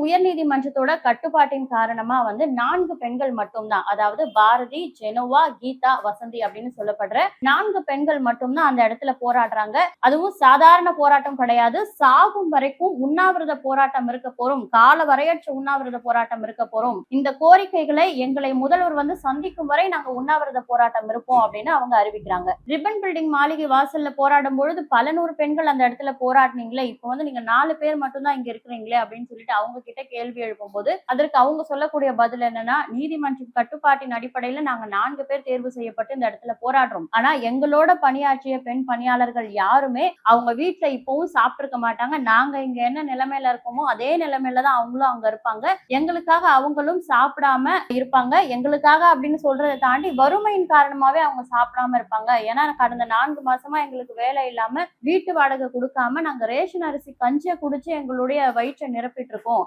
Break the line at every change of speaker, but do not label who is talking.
உயர்நீதிமன்றத்தோட கட்டுப்பாட்டின் காரணமா 4 பெண்கள் மட்டும்தான், அதாவது பாரதி, ஜெனோவா, கீதா, வசந்தி அப்படின்னு சொல்லப்படுற 4 பெண்கள் மட்டும்தான் அந்த இடத்துல போராடுறாங்க. அதுவும் சாதாரண போராட்டம் கிடையாது. சாகும் வரைக்கும் உண்ணாவிரத போராட்டம் இருக்க போறோம், கால வரையற்ற உண்ணாவிரத போராட்டம் இருக்க போறோம். இந்த கோரிக்கைகளை எங்களை முதல்வர் சந்திக்கும் வரை நாங்க உண்ணாவிரத போராட்டம் இருப்போம் அப்படின்னு அவங்க அறிவிக்கிறாங்க. ரிப்பன் பில்டிங் மாளிகை வாசல்ல போராடும் பொழுது பல நூறு பெண்கள் அந்த இடத்துல போராடினீங்களே, இப்போ நீங்க 4 பேர் மட்டும் தான் இங்க இருக்கிறீங்களே அப்படின்னு சொல்லிட்டு அவங்க கிட்ட கேள்வி எழுப்பும் போது அதற்கு அவங்க சொல்லக்கூடிய பதில் என்னன்னா, நீதிமன்ற கட்டுப்பாட்டின் அடிப்படையில நாங்க 4 பேர் தேர்வு செய்யப்பட்டு இந்த இடத்துல போராடுறோம். ஆனா எங்களோட பணியாற்றிய பெண் பணியாளர்கள் யாருமே அவங்க வீட்டுல இப்பவும் சாப்பிட்டிருக்க மாட்டாங்க. நாங்க இங்க என்ன நிலைமையில இருக்கோமோ அதே நிலைமையில தான் அவங்களும் அங்க இருப்பாங்க. எங்களுக்காக அவங்களும் சாப்பிடாம இருப்பாங்க. எங்களுக்காக அப்படின்னு சொல்றதை தாண்டி வறுமையின் காரணமாவே அவங்க சாப்பிடாம இருப்பாங்க. ஏன்னா கடந்த 4 மாசமா எங்களுக்கு வேலை இல்லாம வீட்டு வாடகை கொடுக்காம நாங்க ரேஷன் அரிசி கஞ்சியை குடிச்சு எங்களுடைய வயிற்றை நிரப்பிட்டு இருக்கோம்.